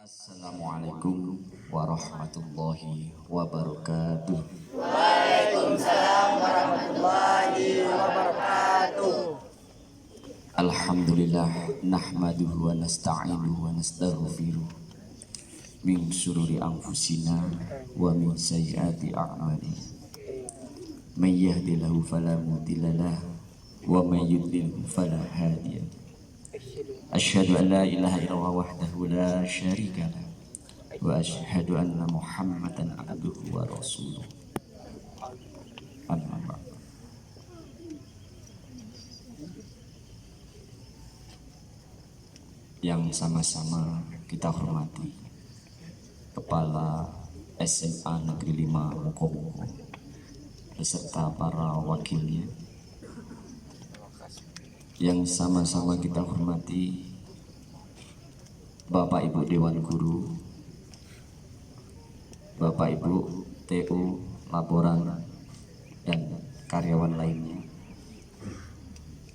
Assalamualaikum warahmatullahi wabarakatuh. Waalaikumsalam warahmatullahi wabarakatuh. Alhamdulillah nahmaduhu wa nasta'inuhu wa nastaghfiruh min syururi anfusina wa min sayyiati a'malina. May yahdihillahu fala mudilla lahu wa may yudlilhu fala hadiya lahu. Asyhadu an la ilaha illallah wahdahu la syarika lah wa asyhadu anna Muhammadan abduhu wa rasuluh. Amma ba'd. Yang sama-sama kita hormati Kepala SMA Negeri 5 Mukomo beserta para wakilnya, yang sama-sama kita hormati Bapak Ibu Dewan Guru, Bapak Ibu TU, laboran, dan karyawan lainnya,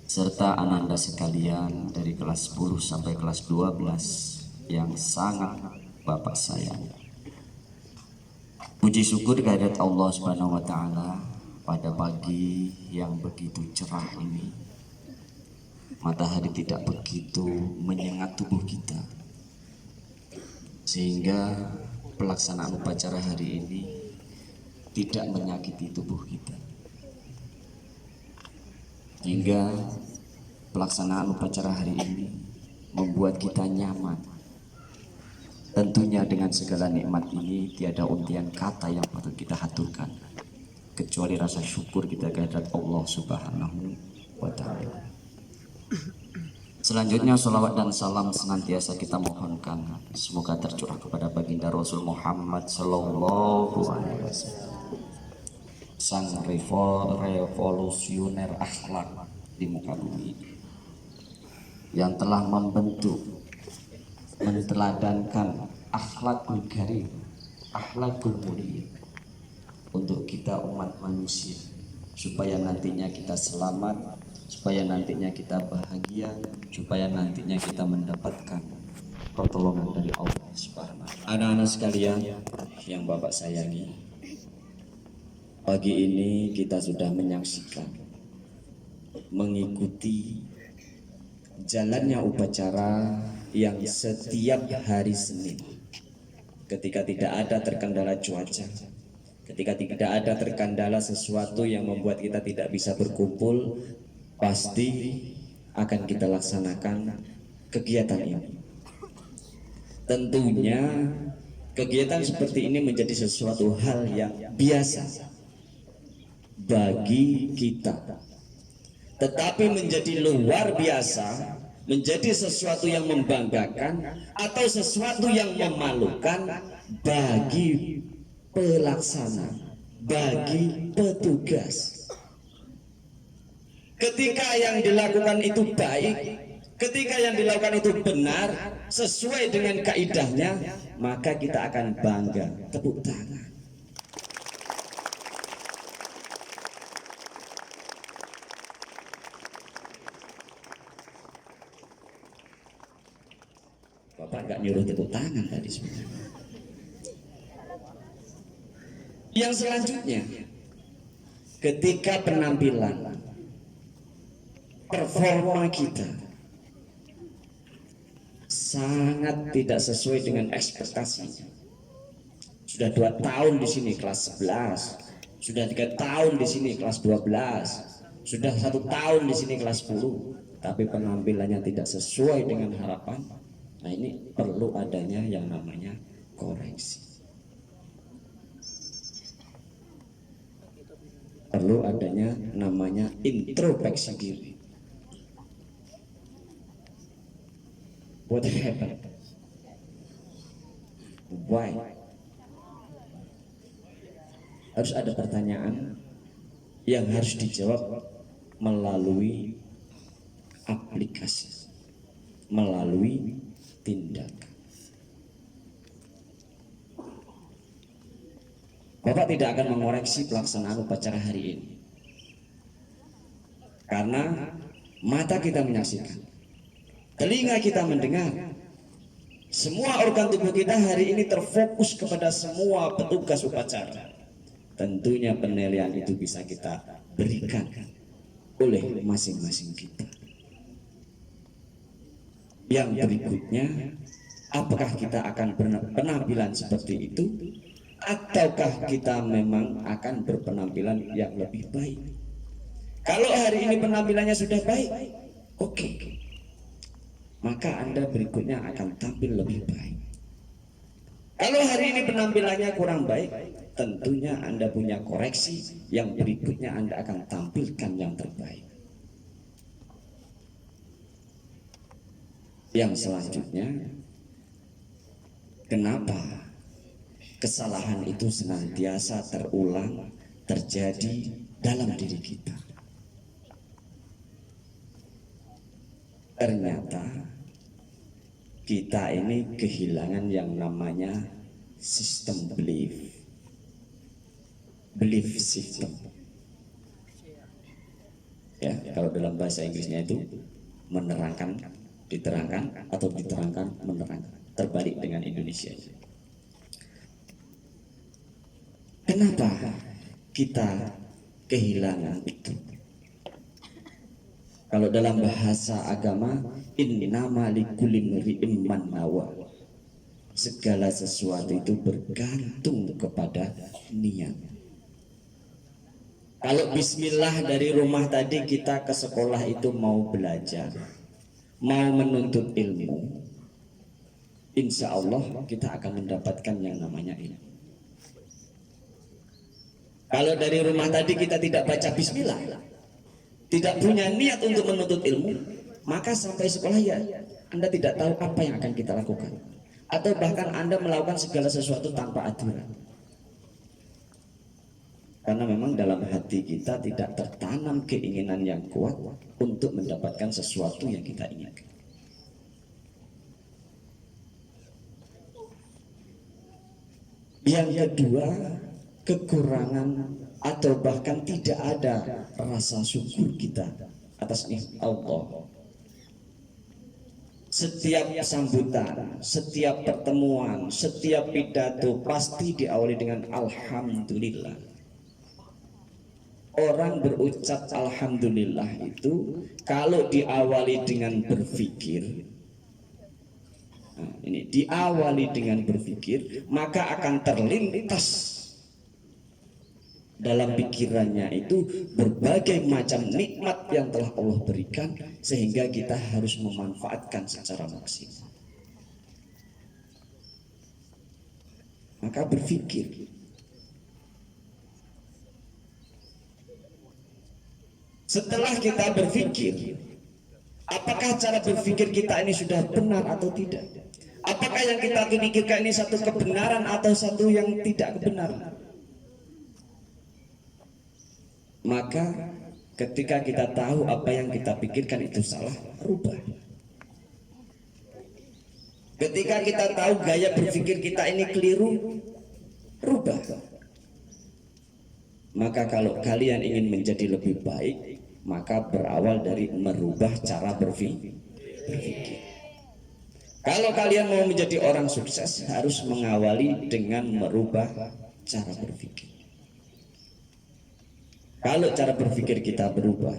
serta ananda sekalian dari kelas 10 sampai kelas 12 yang sangat Bapak sayang. Puji syukur kehadirat Allah Subhanahu wa taala pada pagi yang begitu cerah ini. Matahari tidak begitu menyengat tubuh kita, sehingga pelaksanaan upacara hari ini tidak menyakiti tubuh kita, hingga pelaksanaan upacara hari ini membuat kita nyaman. Tentunya dengan segala nikmat ini tiada untian kata yang patut kita haturkan kecuali rasa syukur kita kehadirat Allah Subhanahu wa taala. Selanjutnya salawat dan salam senantiasa kita mohonkan semoga tercurah kepada baginda Rasul Muhammad sallallahu alaihi wasallam, sang revolusioner akhlak di muka bumi yang telah membentuk, menteladankan akhlakul karim, akhlakul mulia untuk kita umat manusia, supaya nantinya kita selamat, supaya nantinya kita bahagia, supaya nantinya kita mendapatkan pertolongan dari Allah Subhanahu wa taala. Anak-anak sekalian yang Bapak sayangi, pagi ini kita sudah menyaksikan, mengikuti jalannya upacara yang setiap hari Senin, ketika tidak ada terkendala cuaca, ketika tidak ada terkendala sesuatu yang membuat kita tidak bisa berkumpul, pasti akan kita laksanakan kegiatan ini. Tentunya kegiatan seperti ini menjadi sesuatu hal yang biasa bagi kita, tetapi menjadi luar biasa, menjadi sesuatu yang membanggakan atau sesuatu yang memalukan bagi pelaksana, bagi petugas. Ketika yang dilakukan itu baik, ketika yang dilakukan itu benar, sesuai dengan kaidahnya, maka kita akan bangga, tepuk tangan. Bapak nggak nyuruh tepuk tangan tadi sebenarnya. Yang selanjutnya, ketika penampilan, performa kita sangat tidak sesuai dengan ekspektasinya. Sudah 2 tahun di sini kelas 11, sudah 3 tahun di sini kelas 12, sudah 1 tahun di sini kelas 10, tapi penampilannya tidak sesuai dengan harapan. Nah, ini perlu adanya yang namanya koreksi. Perlu adanya namanya introspeksi diri. What happened? Why? Harus ada pertanyaan yang harus dijawab melalui aplikasi, melalui tindakan. Bapak tidak akan mengoreksi pelaksanaan upacara hari ini, karena mata kita menyaksikan, telinga kita mendengar, Semua organ tubuh kita hari ini terfokus kepada semua petugas upacara. Tentunya penilaian itu bisa kita berikan oleh masing-masing kita. Yang berikutnya, apakah kita akan berpenampilan seperti itu, ataukah kita memang akan berpenampilan yang lebih baik? Kalau hari ini penampilannya sudah baik, oke. Maka Anda berikutnya akan tampil lebih baik. Kalau hari ini penampilannya kurang baik, tentunya Anda punya koreksi. Yang berikutnya Anda akan tampilkan yang terbaik. Yang selanjutnya, kenapa kesalahan itu senantiasa terulang terjadi dalam diri kita? Ternyata kita ini kehilangan yang namanya sistem belief system. Ya, kalau dalam bahasa Inggrisnya itu menerangkan, diterangkan, atau diterangkan, menerangkan. Terbalik dengan Indonesia. Kenapa kita kehilangan itu? Kalau dalam bahasa agama, innama likulli imri'in ma nawa. Segala sesuatu itu bergantung kepada niat. Kalau bismillah dari rumah tadi kita ke sekolah itu mau belajar, mau menuntut ilmu, insya Allah kita akan mendapatkan yang namanya ilmu. Kalau dari rumah tadi kita tidak baca bismillah, tidak punya niat untuk menuntut ilmu, maka sampai sekolah ya Anda tidak tahu apa yang akan kita lakukan, atau bahkan Anda melakukan segala sesuatu tanpa aturan. Karena memang dalam hati kita tidak tertanam keinginan yang kuat untuk mendapatkan sesuatu yang kita inginkan. Yang kedua, kekurangan atau bahkan tidak ada rasa syukur kita atas nikmat Allah. Setiap sambutan, setiap pertemuan, setiap pidato pasti diawali dengan alhamdulillah. Orang berucap alhamdulillah itu kalau diawali dengan berpikir, nah, ini diawali dengan berpikir, maka akan terlintas dalam pikirannya itu berbagai macam nikmat yang telah Allah berikan, sehingga kita harus memanfaatkan secara maksimal. Maka berpikir. Setelah kita berpikir, apakah cara berpikir kita ini sudah benar atau tidak? Apakah yang kita pikirkan ini satu kebenaran atau satu yang tidak kebenaran? Maka ketika kita tahu apa yang kita pikirkan itu salah, rubah. Ketika kita tahu gaya berpikir kita ini keliru, rubah. Maka kalau kalian ingin menjadi lebih baik, maka berawal dari merubah cara berpikir. Kalau kalian mau menjadi orang sukses, harus mengawali dengan merubah cara berpikir. Kalau cara berpikir kita berubah,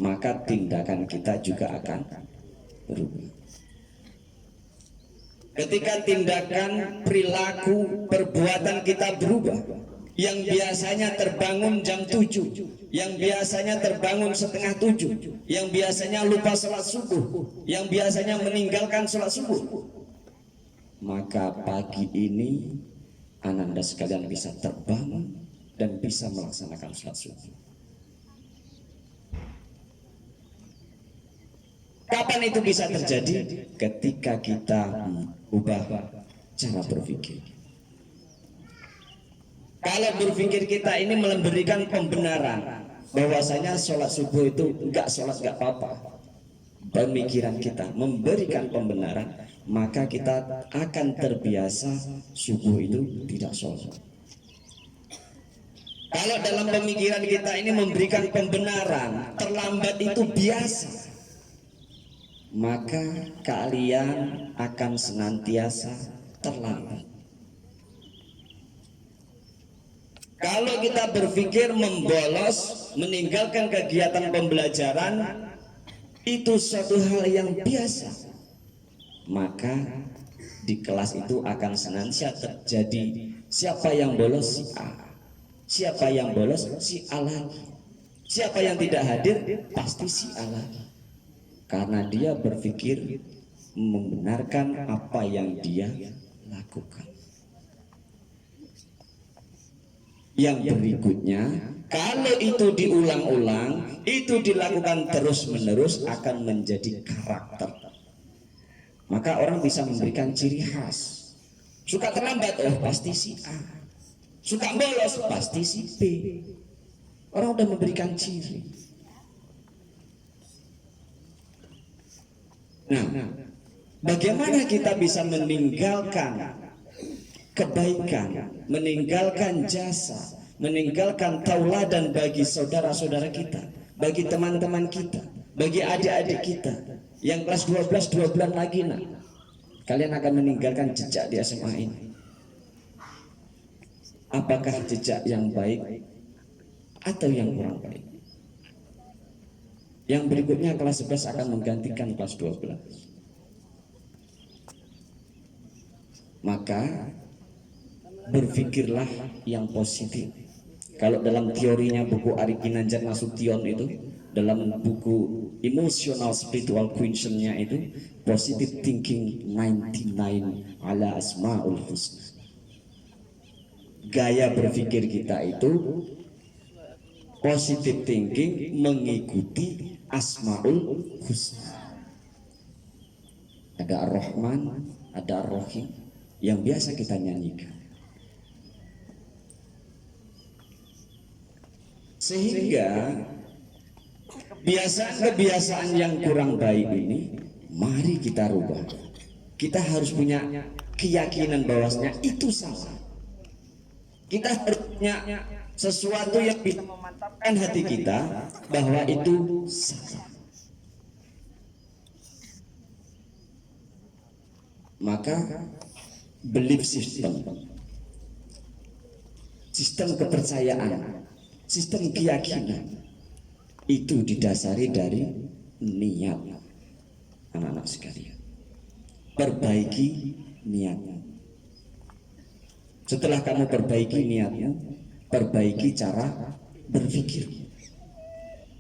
maka tindakan kita juga akan berubah. Ketika tindakan, perilaku, perbuatan kita berubah, yang biasanya terbangun jam 7, yang biasanya terbangun setengah 7, yang biasanya lupa sholat subuh, yang biasanya meninggalkan sholat subuh, maka pagi ini Ananda sekalian bisa terbangun dan bisa melaksanakan sholat subuh. Kapan itu bisa terjadi? Ketika kita ubah cara berpikir. Kalau berpikir kita ini memberikan pembenaran bahwasanya sholat subuh itu enggak sholat enggak apa-apa, pemikiran kita memberikan pembenaran, maka kita akan terbiasa subuh itu tidak sholat. Kalau dalam pemikiran kita ini memberikan pembenaran, terlambat itu biasa, maka kalian akan senantiasa terlambat. Kalau kita berpikir membolos, meninggalkan kegiatan pembelajaran, itu suatu hal yang biasa, maka di kelas itu akan senantiasa terjadi siapa yang bolos si A, siapa yang bolos si A lagi, siapa yang tidak hadir pasti si A lagi, karena dia berpikir membenarkan apa yang dia lakukan. Yang berikutnya, kalau itu diulang-ulang, itu dilakukan terus-menerus akan menjadi karakter. Maka orang bisa memberikan ciri khas. Suka terlambat, oh pasti si A. Suka bolos, pasti si B. Orang udah memberikan ciri. Nah, bagaimana kita bisa meninggalkan kebaikan, meninggalkan jasa, meninggalkan tauladan bagi saudara-saudara kita, bagi teman-teman kita, bagi adik-adik kita yang kelas 12 2 bulan lagi nak, kalian akan meninggalkan jejak di SMA ini. Apakah jejak yang baik atau yang kurang baik? Yang berikutnya kelas 11 akan menggantikan kelas 12. Maka berpikirlah yang positif. Kalau dalam teorinya buku Ari Ginanjar Nasution itu, dalam buku Emotional Spiritual Quotient-nya itu, positive thinking 99 ala asmaul husna. Gaya berpikir kita itu positive thinking mengikuti asmaul husna. Ada Ar-Rahman, ada Ar-Rahim yang biasa kita nyanyikan. Sehingga kebiasaan yang kurang baik ini mari kita rubah. Kita harus punya keyakinan bahwasanya itu salah. Kita harus punya sesuatu yang bisa memantapkan hati kita bahwa itu salah. Maka belief system, sistem kepercayaan, sistem keyakinan itu didasari dari niat. Anak-anak sekalian, perbaiki niatmu. Setelah kamu perbaiki niatmu, perbaiki cara berpikir.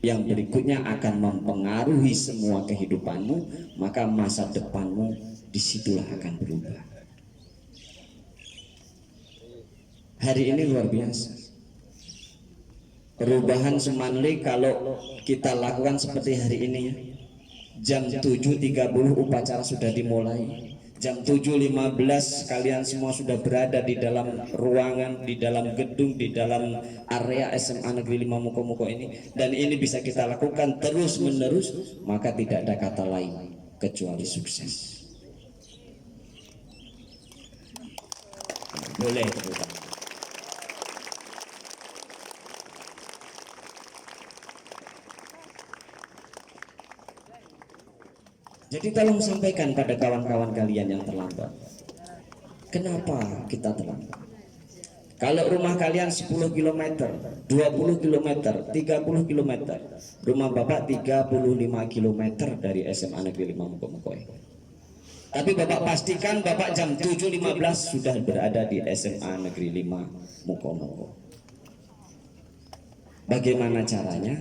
Yang berikutnya akan mempengaruhi semua kehidupanmu, maka masa depanmu disitulah akan berubah. Hari ini luar biasa. Perubahan Sumanli kalau kita lakukan seperti hari ini ya. Jam 7.30 upacara sudah dimulai. Jam 7.15 kalian semua sudah berada di dalam ruangan, di dalam gedung, di dalam area SMA Negeri 5 Muko-Muko ini. Dan ini bisa kita lakukan terus menerus, maka tidak ada kata lain kecuali sukses. Boleh tepuk tangan. Jadi tolong sampaikan pada kawan-kawan kalian yang terlambat. Kenapa kita terlambat? Kalau rumah kalian 10 km, 20 km, 30 km, rumah Bapak 35 km dari SMA Negeri 5 Muko-Muko. Tapi Bapak pastikan Bapak jam 7.15 sudah berada di SMA Negeri 5 Muko-Muko. Bagaimana caranya?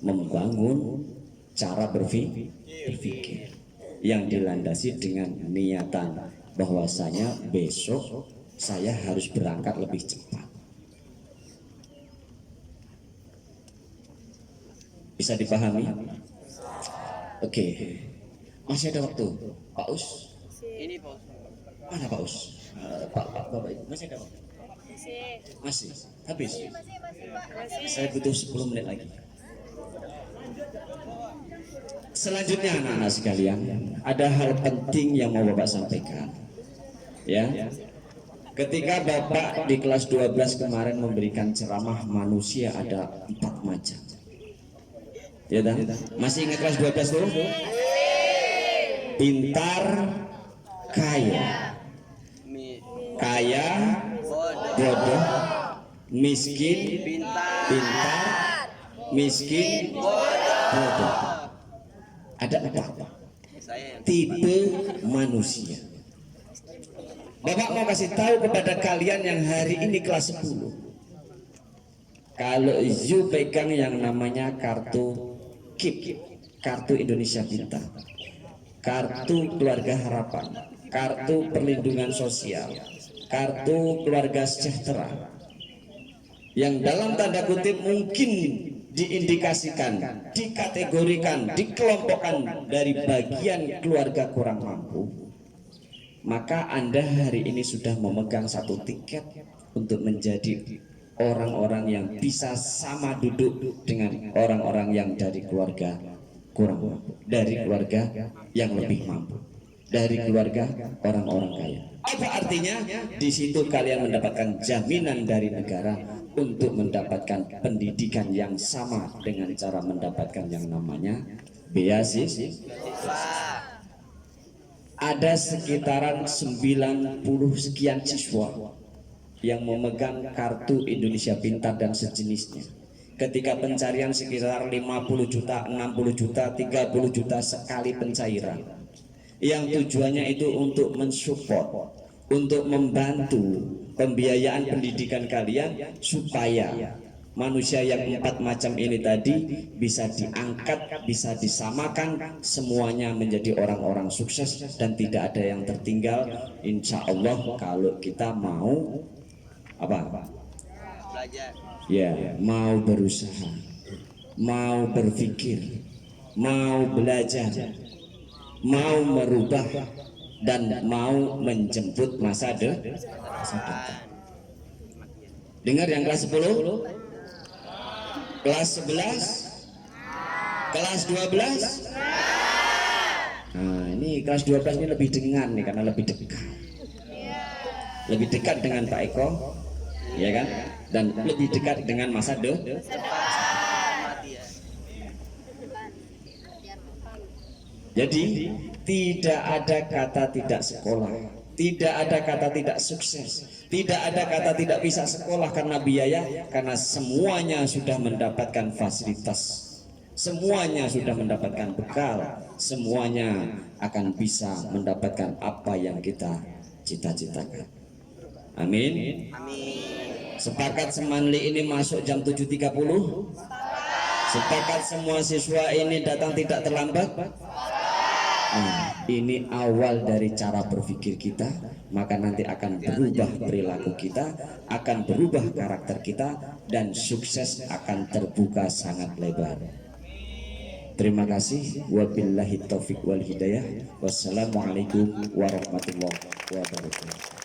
Membangun cara berpikir yang dilandasi dengan niatan bahwasanya besok saya harus berangkat lebih cepat. Bisa dipahami? Oke. Masih ada waktu, Pak Us? Ini Pak Us. Mana Pak Us? Bapak itu masih ada waktu? Masih. Habis? Saya butuh 10 menit lagi. Selanjutnya anak-anak sekalian, ada hal penting yang mau Bapak sampaikan. Ya. Ketika Bapak di kelas 12 kemarin memberikan ceramah manusia ada 4 macam. Ya dah? Masih ingat kelas 12 tuh? pintar, kaya. Kaya, bodoh, miskin, pintar, miskin, bodoh. Ada apa? Tipe manusia. Bapak mau kasih tahu kepada kalian yang hari ini kelas 10. Kalau you pegang yang namanya kartu KIP, kartu Indonesia Pintar, kartu keluarga harapan, kartu perlindungan sosial, kartu keluarga sejahtera, yang dalam tanda kutip mungkin diindikasikan, dikategorikan, dikelompokkan dari bagian keluarga kurang mampu, maka Anda hari ini sudah memegang satu tiket untuk menjadi orang-orang yang bisa sama duduk dengan orang-orang yang dari keluarga kurang mampu, dari keluarga yang lebih mampu, dari keluarga orang-orang kaya. Apa artinya? Di situ kalian mendapatkan jaminan dari negara untuk mendapatkan pendidikan yang sama dengan cara mendapatkan yang namanya beasiswa. Ada sekitaran 90 sekian siswa yang memegang kartu Indonesia Pintar dan sejenisnya. Ketika pencarian sekitar 50 juta, 60 juta, 30 juta sekali pencairan, yang tujuannya itu untuk mensupport, untuk membantu pembiayaan pendidikan kalian supaya manusia yang 4 macam ini tadi bisa diangkat, bisa disamakan, semuanya menjadi orang-orang sukses dan tidak ada yang tertinggal. Insya Allah kalau kita mau apa? Ya, mau berusaha, mau berpikir, mau belajar, mau merubah, dan mau menjemput masa depan. Dengar yang kelas 10, kelas 11, kelas 12. Nah, ini kelas 12 ini lebih dengar nih karena lebih dekat. Lebih dekat dengan Pak Eko, ya kan? Dan lebih dekat dengan masa depan. Jadi tidak ada kata tidak sekolah, tidak ada kata tidak sukses, tidak ada kata tidak bisa sekolah karena biaya, karena semuanya sudah mendapatkan fasilitas, semuanya sudah mendapatkan bekal, semuanya akan bisa mendapatkan apa yang kita cita-citakan. Amin. Sepakat Semanli ini masuk jam 7.30. Sepakat semua siswa ini datang tidak terlambat. Nah, ini awal dari cara berpikir kita, maka nanti akan berubah perilaku kita, akan berubah karakter kita, dan sukses akan terbuka sangat lebar. Terima kasih. Wabillahi taufiq wal hidayah. Wassalamualaikum warahmatullahi wabarakatuh.